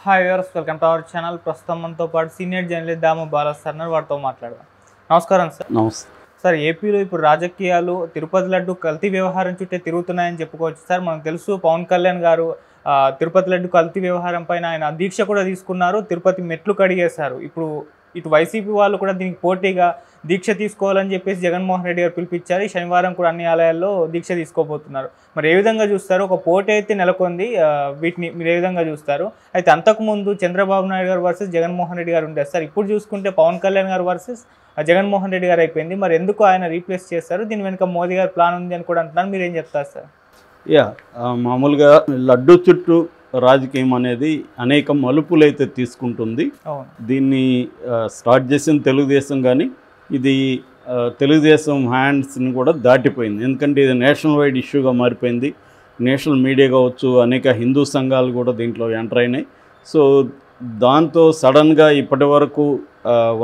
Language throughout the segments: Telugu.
Hi viewers, welcome to our channel. ప్రస్తుతం మనతో పాటు సీనియర్ జర్నలిస్ట్ దాము బాలాస్ సార్ వారితో మాట్లాడదాం. నమస్కారం సార్. నమస్తే సార్, ఏపీలో ఇప్పుడు రాజకీయాలు తిరుపతి లడ్డు కల్తీ వ్యవహారం చుట్టే తిరుగుతున్నాయని చెప్పుకోవచ్చు సార్. మనకు తెలుసు పవన్ కళ్యాణ్ గారు తిరుపతి లడ్డు కల్తీ వ్యవహారం పైన ఆయన దీక్ష కూడా తీసుకున్నారు, తిరుపతి మెట్లు కడిగేశారు. ఇప్పుడు ఇటు వైసీపీ వాళ్ళు కూడా దీనికి పోటీగా దీక్ష తీసుకోవాలని చెప్పేసి జగన్మోహన్ రెడ్డి గారు పిలిపించారు. ఈ శనివారం కూడా అన్ని ఆలయాల్లో దీక్ష తీసుకోబోతున్నారు. మరి ఏ విధంగా చూస్తారు? ఒక పోటీ అయితే నెలకొంది, వీటిని మీరు ఏ విధంగా చూస్తారు? అయితే అంతకుముందు చంద్రబాబు నాయుడు గారు వర్సెస్ జగన్మోహన్ రెడ్డి గారు ఉండేది సార్. ఇప్పుడు చూసుకుంటే పవన్ కళ్యాణ్ గారు వర్సెస్ జగన్మోహన్ రెడ్డి గారు అయిపోయింది. మరి ఎందుకు ఆయన రీప్లేస్ చేస్తారు? దీని వెనుక మోదీ గారు ప్లాన్ ఉంది అని కూడా అంటున్నారు. మీరు ఏం చెప్తారు సార్? మామూలుగా లడ్డు చుట్టూ రాజకీయం అనేది అనేక మలుపులు అయితే తీసుకుంటుంది. దీన్ని స్టార్ట్ చేసిన తెలుగుదేశం, కానీ ఇది తెలుగుదేశం హ్యాండ్స్ని కూడా దాటిపోయింది. ఎందుకంటే ఇది నేషనల్ వైడ్ ఇష్యూగా మారిపోయింది. నేషనల్ మీడియా కావచ్చు, అనేక హిందూ సంఘాలు కూడా దీంట్లో ఎంటర్ అయినాయి. సో దాంతో సడన్గా ఇప్పటి వరకు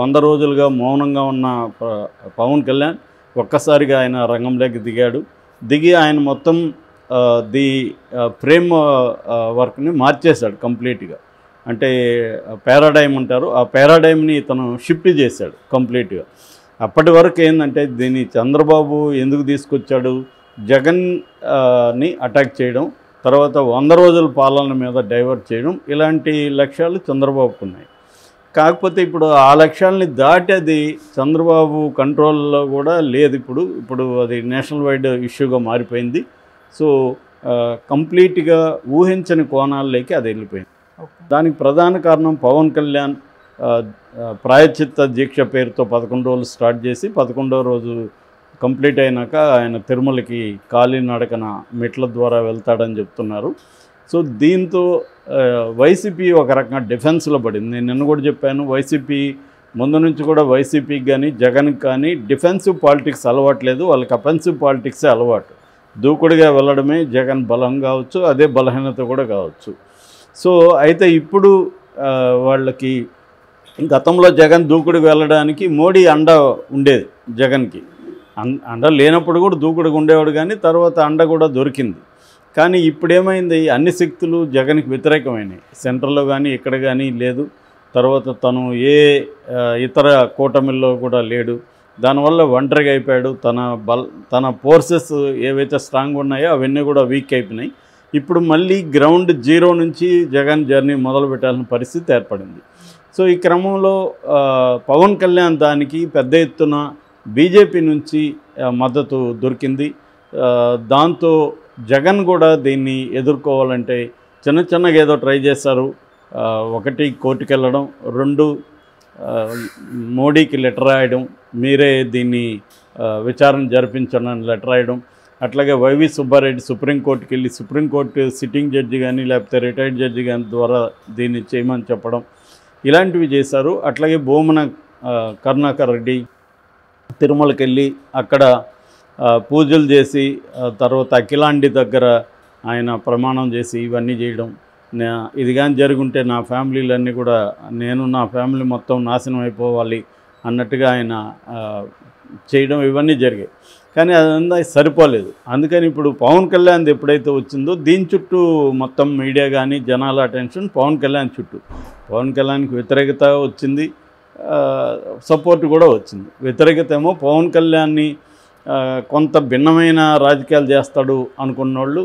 100 రోజులుగా మౌనంగా ఉన్న పవన్ కళ్యాణ్ ఒక్కసారిగా ఆయన రంగంలోకి దిగి ఆయన మొత్తం ది ఫ్రేమ్ వర్క్ని మార్చేశాడు కంప్లీట్గా. అంటే పారాడైమ్ అంటారు, ఆ పారాడైమ్ని తను షిఫ్ట్ చేశాడు కంప్లీట్గా. అప్పటి వరకు ఏంటంటే దీన్ని చంద్రబాబు ఎందుకు తీసుకొచ్చాడు? జగన్ని అటాక్ చేయడం, తర్వాత 100 రోజుల పాలన మీద డైవర్ట్ చేయడం, ఇలాంటి లక్ష్యాలు చంద్రబాబుకు ఉన్నాయి. కాకపోతే ఇప్పుడు ఆ లక్ష్యాలని దాటి అది చంద్రబాబు కంట్రోల్లో కూడా లేదు. ఇప్పుడు అది నేషనల్ వైడ్ ఇష్యూగా మారిపోయింది. సో కంప్లీట్గా ఊహించని కోణాల్లోకి అది వెళ్ళిపోయింది. దానికి ప్రధాన కారణం పవన్ కళ్యాణ్ ప్రాయశ్చిత్త దీక్ష పేరుతో 11 రోజులు స్టార్ట్ చేసి 11వ రోజు కంప్లీట్ అయినాక ఆయన తిరుమలకి కాలినడకన మెట్ల ద్వారా వెళ్తాడని చెప్తున్నారు. సో దీంతో వైసీపీ ఒక రకంగా డిఫెన్స్లో పడింది. నేను నిన్న కూడా చెప్పాను, వైసీపీ ముందు నుంచి కూడా వైసీపీకి కానీ జగన్కి కానీ డిఫెన్సివ్ పాలిటిక్స్ అలవాట్లేదు, వాళ్ళకి అఫెన్సివ్ పాలిటిక్సే అలవాటు. దూకుడుగా వెళ్ళడమే జగన్ బలం కావచ్చు, అదే బలహీనత కూడా కావచ్చు. సో అయితే ఇప్పుడు వాళ్ళకి గతంలో జగన్ దూకుడుగా వెళ్ళడానికి మోడీ అండ ఉండేది జగన్కి. అండ లేనప్పుడు కూడా దూకుడుగా ఉండేవాడు, కానీ తర్వాత అండ కూడా దొరికింది. కానీ ఇప్పుడు ఏమైంది? అన్ని శక్తులు జగన్కి వ్యతిరేకమైనవి. సెంట్రల్లో కానీ ఇక్కడ కానీ లేదు. తర్వాత తను ఏ ఇతర కూటమిల్లో కూడా లేడు. దానివల్ల ఒంటరిగా అయిపోయాడు. తన ఫోర్సెస్ ఏవైతే స్ట్రాంగ్ ఉన్నాయో అవన్నీ కూడా వీక్ అయిపోయినాయి. ఇప్పుడు మళ్ళీ గ్రౌండ్ జీరో నుంచి జగన్ జర్నీ మొదలు పెట్టాల్సిన పరిస్థితి ఏర్పడింది. సో ఈ క్రమంలో పవన్ కళ్యాణ్ దానికి పెద్ద ఎత్తున బీజేపీ నుంచి మద్దతు దొరికింది. దాంతో జగన్ కూడా దీన్ని ఎదుర్కోవాలంటే చిన్నగా ఏదో ట్రై చేశారు. 1 కోర్టుకు వెళ్ళడం, 2 మోడీకి లెటర్ రాయడం, మీరే దీన్ని విచారణ జరిపించండి లెటర్ రాయడం. అట్లాగే వైవి సుబ్బారెడ్డి సుప్రీంకోర్టుకి వెళ్ళి సుప్రీంకోర్టు సిట్టింగ్ జడ్జి కానీ లేకపోతే రిటైర్డ్ జడ్జి కానీ ద్వారా దీన్ని చేయమని చెప్పడం, ఇలాంటివి చేశారు. అట్లాగే భూమన కరుణాకర్ రెడ్డి తిరుమలకి వెళ్ళి అక్కడ పూజలు చేసి తర్వాత అఖిలాండి దగ్గర ఆయన ప్రమాణం చేసి ఇవన్నీ చేయడం. ఇది కానీ జరుగుంటే నా ఫ్యామిలీలన్నీ కూడా, నేను నా ఫ్యామిలీ మొత్తం నాశనం అయిపోవాలి అన్నట్టుగా ఆయన చేయడం, ఇవన్నీ జరిగాయి. కానీ అదంతా సరిపోలేదు. అందుకని ఇప్పుడు పవన్ కళ్యాణ్ ఎప్పుడైతే వచ్చిందో దీని చుట్టూ మొత్తం మీడియా కానీ జనాల అటెన్షన్ పవన్ కళ్యాణ్ చుట్టూ. పవన్ కళ్యాణ్కి వ్యతిరేకత వచ్చింది, సపోర్ట్ కూడా వచ్చింది. వ్యతిరేకత ఏమో పవన్ కళ్యాణ్ని కొంత భిన్నమైన రాజకీయాలు చేస్తాడు అనుకున్న వాళ్ళు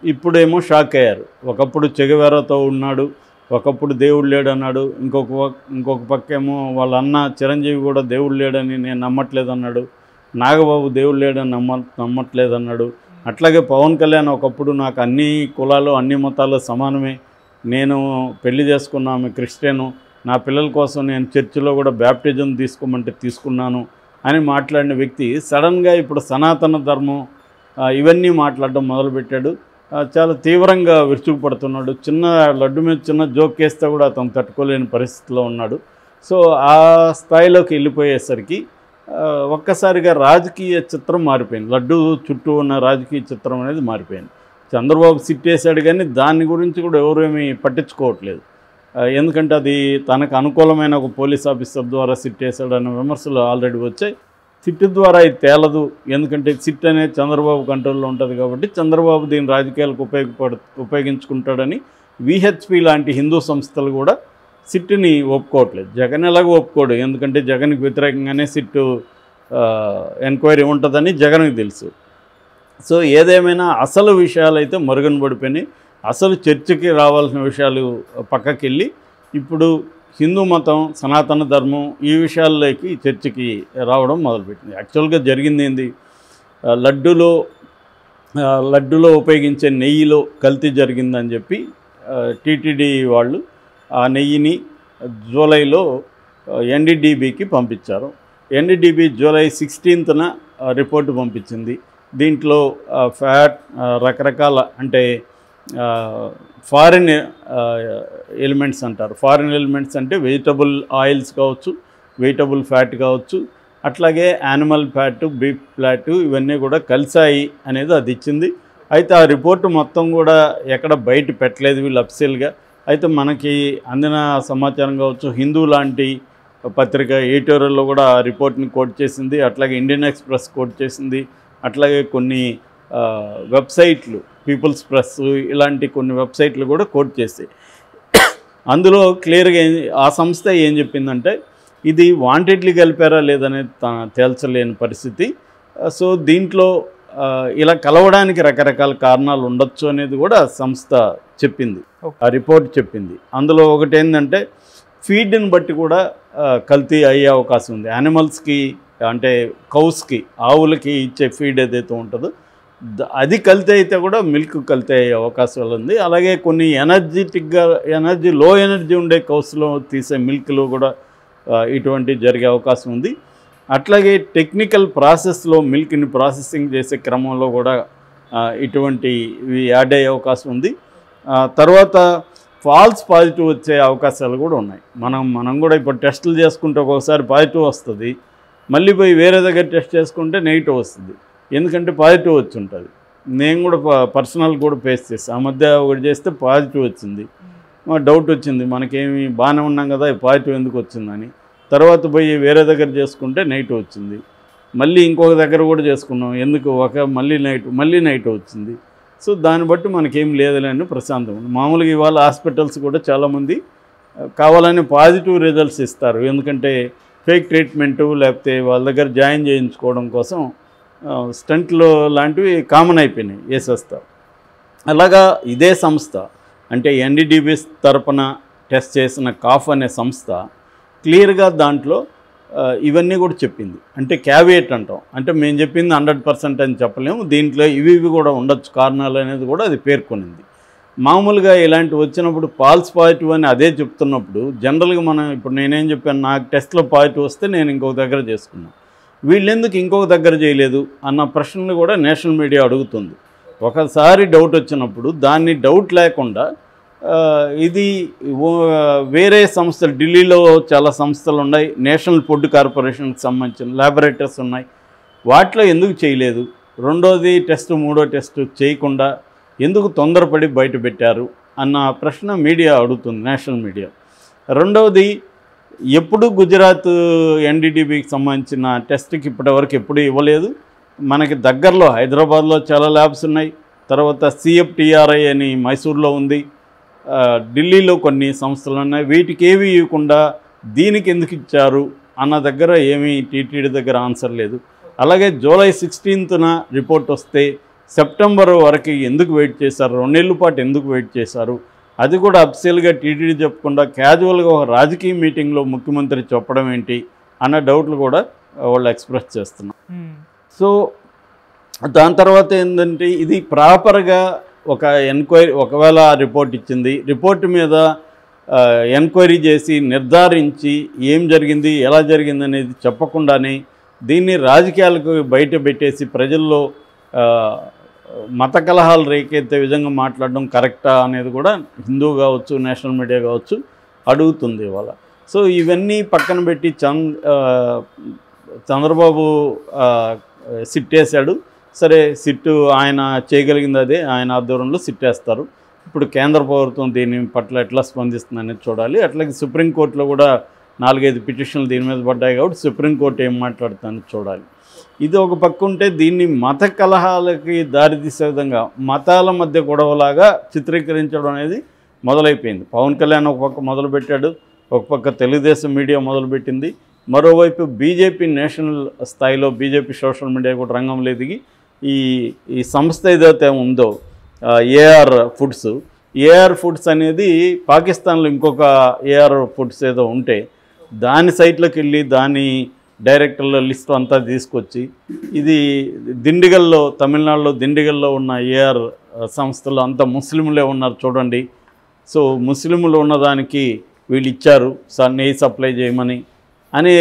ఇప్పుడేమో షాక్ అయ్యారు. ఒకప్పుడు చెగవేరాతో ఉన్నాడు, ఒకప్పుడు దేవుడు లేడన్నాడు, ఇంకొక పక్కేమో వాళ్ళ అన్న చిరంజీవి కూడా దేవుడు లేడని నేను నమ్మట్లేదన్నాడు, నాగబాబు దేవుడు లేడని నమ్మట్లేదన్నాడు. అట్లాగే పవన్ కళ్యాణ్ ఒకప్పుడు నాకు అన్ని కులాలు అన్ని మతాలు సమానమే, నేను పెళ్లి చేసుకున్న ఆమె క్రిస్టియను, నా పిల్లల కోసం నేను చర్చిలో కూడా బ్యాప్టిజం తీసుకోమంటే తీసుకున్నాను అని మాట్లాడిన వ్యక్తి సడన్గా ఇప్పుడు సనాతన ధర్మం ఇవన్నీ మాట్లాడడం మొదలుపెట్టాడు. చాలా తీవ్రంగా విరుచుకుపడుతున్నాడు. చిన్న లడ్డు మీద చిన్న జోక్ వేస్తే కూడా అతను తట్టుకోలేని పరిస్థితిలో ఉన్నాడు. సో ఆ స్థాయిలోకి వెళ్ళిపోయేసరికి ఒక్కసారిగా రాజకీయ చిత్రం మారిపోయింది. లడ్డు చుట్టూ ఉన్న రాజకీయ చిత్రం అనేది మారిపోయింది. చంద్రబాబు సిట్టేశాడు, కానీ దాని గురించి కూడా ఎవరేమీ పట్టించుకోవట్లేదు. ఎందుకంటే అది తనకు అనుకూలమైన ఒక పోలీస్ ఆఫీసర్ ద్వారా సిట్టేశాడు అనే విమర్శలు ఆల్రెడీ వచ్చాయి. సిట్ ద్వారా ఇది తేలదు, ఎందుకంటే సిట్ అనేది చంద్రబాబు కంట్రోల్లో ఉంటుంది కాబట్టి చంద్రబాబు దీని రాజకీయాలకు ఉపయోగించుకుంటాడని విహెచ్పి లాంటి హిందూ సంస్థలు కూడా సిట్ని ఒప్పుకోవట్లేదు. జగన్ ఎలాగో ఒప్పుకోడు, ఎందుకంటే జగన్కి వ్యతిరేకంగానే సిట్టు ఎంక్వైరీ ఉంటుందని జగన్కి తెలుసు. సో ఏదేమైనా అసలు విషయాలు అయితే మరుగున పడిపోయినాయి. అసలు చర్చకి రావాల్సిన విషయాలు పక్కకి వెళ్ళి ఇప్పుడు హిందూ మతం, సనాతన ధర్మం ఈ విషయాల్లోకి చర్చకి రావడం మొదలుపెట్టింది. యాక్చువల్గా జరిగింది ఏంది, లడ్డూలో ఉపయోగించే నెయ్యిలో కల్తీ జరిగిందని చెప్పి టీటీడీ వాళ్ళు ఆ నెయ్యిని జూలైలో ఎన్డీడీబీకి పంపించారు. ఎన్డీడీబీ జూలై 16న రిపోర్టు పంపించింది. దీంట్లో ఫ్యాట్ రకరకాల అంటే ఫారిన్ ఎలిమెంట్స్ అంటారు. ఫారిన్ ఎలిమెంట్స్ అంటే వెజిటబుల్ ఆయిల్స్ కావచ్చు, వెజిటబుల్ ఫ్యాట్ కావచ్చు, అట్లాగే యానిమల్ ఫ్యాట్, బీఫ్ ఫ్యాట్ ఇవన్నీ కూడా కలిసాయి అనేది అది ఇచ్చింది. అయితే ఆ రిపోర్టు మొత్తం కూడా ఎక్కడ బయట పెట్టలేదు వీళ్ళు అఫీషియల్గా. అయితే మనకి అందిన సమాచారం కావచ్చు, హిందూ లాంటి పత్రిక ఎడిటోరియల్లో కూడా ఆ రిపోర్ట్ని కోట్ చేసింది, అట్లాగే ఇండియన్ ఎక్స్ప్రెస్ కోట్ చేసింది, అట్లాగే కొన్ని వెబ్సైట్లు పీపుల్స్ ప్రెస్ ఇలాంటి కొన్ని వెబ్సైట్లు కూడా కోట్ చేసాయి. అందులో క్లియర్గా ఆ సంస్థ ఏం చెప్పిందంటే ఇది వాంటెడ్లీ కలిపారా లేదనేది తేల్చలేని పరిస్థితి. సో దీంట్లో ఇలా కలవడానికి రకరకాల కారణాలు ఉండొచ్చు అనేది కూడా సంస్థ చెప్పింది, ఆ రిపోర్ట్ చెప్పింది. అందులో ఒకటి ఏంటంటే ఫీడ్ని బట్టి కూడా కల్తీ అయ్యే అవకాశం ఉంది. యానిమల్స్కి అంటే కౌస్కి, ఆవులకి ఇచ్చే ఫీడ్ ఏదైతే ఉంటుందో అది కల్తీ అయితే కూడా మిల్క్ కల్తీ అయ్యే అవకాశాలు ఉంది. అలాగే కొన్ని లో ఎనర్జీ ఉండే కౌస్లో తీసే మిల్క్లో కూడా ఇటువంటి జరిగే అవకాశం ఉంది. అట్లాగే టెక్నికల్ ప్రాసెస్లో మిల్క్ని ప్రాసెసింగ్ చేసే క్రమంలో కూడా ఇటువంటివి యాడ్ అయ్యే అవకాశం ఉంది. తర్వాత ఫాల్స్ పాజిటివ్ వచ్చే అవకాశాలు కూడా ఉన్నాయి. మనం కూడా ఇప్పుడు టెస్టులు చేసుకుంటే ఒక్కొక్కసారి పాజిటివ్ వస్తుంది, మళ్ళీ పోయి వేరే దగ్గర టెస్ట్ చేసుకుంటే నెగిటివ్ వస్తుంది, ఎందుకంటే పాజిటివ్ వచ్చి ఉంటుంది. నేను కూడా పర్సనల్ కూడా ఫేస్ చేస్తాను. ఆ మధ్య ఒకటి చేస్తే పాజిటివ్ వచ్చింది, డౌట్ వచ్చింది, మనకేమి బాగానే ఉన్నాం కదా పాజిటివ్ ఎందుకు వచ్చిందని. తర్వాత పోయి వేరే దగ్గర చేసుకుంటే నెగిటివ్ వచ్చింది, మళ్ళీ ఇంకొక దగ్గర కూడా చేసుకున్నాం, ఎందుకు మళ్ళీ నెగిటివ్ వచ్చింది. సో దాన్ని బట్టి మనకేం లేదులేని ప్రశాంతం. మామూలుగా ఇవాళ హాస్పిటల్స్ కూడా చాలామంది కావాలని పాజిటివ్ రిజల్ట్స్ ఇస్తారు, ఎందుకంటే ఫేక్ ట్రీట్మెంటు లేకపోతే వాళ్ళ దగ్గర జాయిన్ చేయించుకోవడం కోసం స్టంట్లు లాంటివి కామన్ అయిపోయినాయి, వేసేస్తారు. అలాగా ఇదే సంస్థ అంటే ఎన్డీడీబీ తరపున టెస్ట్ చేసిన కాఫ్ అనే సంస్థ క్లియర్గా దాంట్లో ఇవన్నీ కూడా చెప్పింది. అంటే క్యావియేట్ అంటాం, అంటే మేము చెప్పింది 100% అని చెప్పలేము, దీంట్లో ఇవి కూడా ఉండొచ్చు కారణాలు అనేది కూడా అది పేర్కొనింది. మామూలుగా ఇలాంటివి వచ్చినప్పుడు ఫాల్స్ పాజిటివ్ అని అదే చెప్తున్నప్పుడు జనరల్గా మనం ఇప్పుడు నేనేం చెప్పాను, నాకు టెస్ట్లో పాజిటివ్ వస్తే నేను ఇంకొక దగ్గర చేసుకున్నాను, వీళ్ళెందుకు ఇంకొక దగ్గర చేయలేదు అన్న ప్రశ్నలు కూడా నేషనల్ మీడియా అడుగుతుంది. ఒకసారి డౌట్ వచ్చినప్పుడు దాన్ని డౌట్ లేకుండా ఇది వేరే సంస్థలు, ఢిల్లీలో చాలా సంస్థలు ఉన్నాయి, నేషనల్ ఫుడ్ కార్పొరేషన్కి సంబంధించిన ల్యాబొరేటరీస్ ఉన్నాయి, వాటిలో ఎందుకు చేయలేదు, రెండోది టెస్ట్ మూడో టెస్ట్ చేయకుండా ఎందుకు తొందరపడి బయట పెట్టారు అన్న ప్రశ్న మీడియా అడుగుతుంది, నేషనల్ మీడియా. రెండవది ఎప్పుడు గుజరాత్ ఎన్డీడీబీకి సంబంధించిన టెస్ట్కి ఇప్పటివరకు ఎప్పుడు ఇవ్వలేదు. మనకి దగ్గరలో హైదరాబాద్లో చాలా ల్యాబ్స్ ఉన్నాయి, తర్వాత CFTRI అని మైసూర్లో ఉంది, ఢిల్లీలో కొన్ని సంస్థలు ఉన్నాయి, వీటికి ఏవి ఇవ్వకుండా దీనికి ఎందుకు ఇచ్చారు అన్న దగ్గర ఏమీ టీటీడీ దగ్గర ఆన్సర్ లేదు. అలాగే జూలై 16న రిపోర్ట్ వస్తే సెప్టెంబర్ వరకు ఎందుకు వెయిట్ చేశారు, 2 నెలల పాటు ఎందుకు వెయిట్ చేశారు, అది కూడా అఫీషియల్గా టీటీడీ చెప్పకుండా క్యాజువల్గా ఒక రాజకీయ మీటింగ్లో ముఖ్యమంత్రి చెప్పడం ఏంటి అన్న డౌట్లు కూడా వాళ్ళు ఎక్స్ప్రెస్ చేస్తున్నారు. సో దాని తర్వాత ఏంటంటే ఇది ప్రాపర్గా ఒక ఎంక్వైరీ, ఒకవేళ రిపోర్ట్ ఇచ్చింది, రిపోర్ట్ మీద ఎంక్వైరీ చేసి నిర్ధారించి ఏం జరిగింది ఎలా జరిగింది అనేది చెప్పకుండానే దీన్ని రాజకీయాలకు బయట పెట్టేసి ప్రజల్లో మత కలహాలు రేకెత్తే విధంగా మాట్లాడడం కరెక్టా అనేది కూడా హిందూ కావచ్చు, నేషనల్ మీడియా కావచ్చు అడుగుతుంది ఇవాళ. సో ఇవన్నీ పక్కన పెట్టి చంద్రబాబు సిట్టేశాడు. సరే, సిట్టు ఆయన చేయగలిగింది అదే, ఆయన ఆధ్వర్యంలో సిట్టేస్తారు. ఇప్పుడు కేంద్ర ప్రభుత్వం దీని పట్ల ఎట్లా స్పందిస్తుంది అనేది చూడాలి. అట్లాగే సుప్రీంకోర్టులో కూడా 4-5 పిటిషన్లు దీని మీద పడ్డాయి కాబట్టి సుప్రీంకోర్టు ఏం మాట్లాడుతుందని చూడాలి. ఇది ఒక పక్క ఉంటే దీన్ని మత కలహాలకి దారితీసే విధంగా మతాల మధ్య గొడవలాగా చిత్రీకరించడం అనేది మొదలైపోయింది. పవన్ కళ్యాణ్ ఒక పక్క మొదలుపెట్టాడు, ఒక పక్క తెలుగుదేశం మీడియా మొదలుపెట్టింది, మరోవైపు బీజేపీ నేషనల్ స్థాయిలో బీజేపీ సోషల్ మీడియా కూడా రంగంలో ఎదిగి ఈ సంస్థ ఏదైతే ఉందో ఏఆర్ ఫుడ్స్ అనేది పాకిస్తాన్లో ఇంకొక ఏఆర్ ఫుడ్స్ ఏదో ఉంటే దాని సైట్లోకి వెళ్ళి దాని డైరెక్టర్ల లిస్ట్ అంతా తీసుకొచ్చి ఇది దిండిగల్లో, తమిళనాడులో దిండిగల్లో ఉన్న ఏఆర్ సంస్థలో అంతా ముస్లింలే ఉన్నారు చూడండి, సో ముస్లింలు ఉన్నదానికి వీళ్ళు ఇచ్చారు నెయ్యి సప్లై చేయమని అనే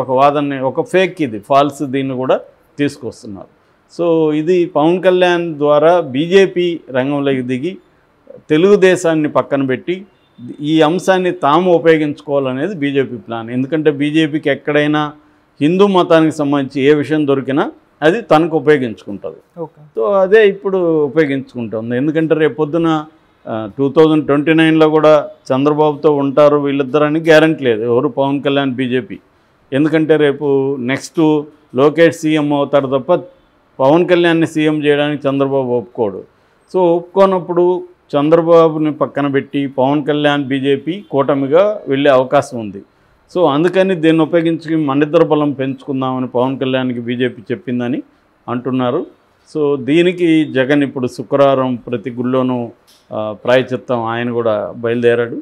ఒక వాదనని, ఒక ఫేక్, ఇది ఫాల్స్, దీన్ని కూడా తీసుకొస్తున్నారు. సో ఇది పవన్ కళ్యాణ్ ద్వారా బీజేపీ రంగంలోకి దిగి తెలుగుదేశాన్ని పక్కన పెట్టి ఈ అంశాన్ని తాము ఉపయోగించుకోవాలనేది బీజేపీ ప్లాన్. ఎందుకంటే బీజేపీకి ఎక్కడైనా హిందూ మతానికి సంబంధించి ఏ విషయం దొరికినా అది తనకు ఉపయోగించుకుంటుంది. సో అదే ఇప్పుడు ఉపయోగించుకుంటుంది. ఎందుకంటే రేపు పొద్దున 2029లో కూడా చంద్రబాబుతో ఉంటారు వీళ్ళిద్దరని గ్యారంటీ లేదు ఎవరు, పవన్ కళ్యాణ్ బీజేపీ. ఎందుకంటే రేపు నెక్స్ట్ లోకేష్ సీఎం అవుతాడు తప్ప పవన్ కళ్యాణ్ని సీఎం చేయడానికి చంద్రబాబు ఒప్పుకోడు. సో ఒప్పుకోనప్పుడు చంద్రబాబుని పక్కన పెట్టి పవన్ కళ్యాణ్ బీజేపీ కూటమిగా వెళ్ళే అవకాశం ఉంది. సో అందుకని దీన్ని ఉపయోగించి మనిద్దర బలం పెంచుకుందామని పవన్ కళ్యాణ్కి బీజేపీ చెప్పిందని అంటున్నారు. సో దీనికి జగన్ ఇప్పుడు శుక్రవారం ప్రతి గుళ్ళోనూ ప్రాయచిత్తం ఆయన కూడా బయలుదేరాడు.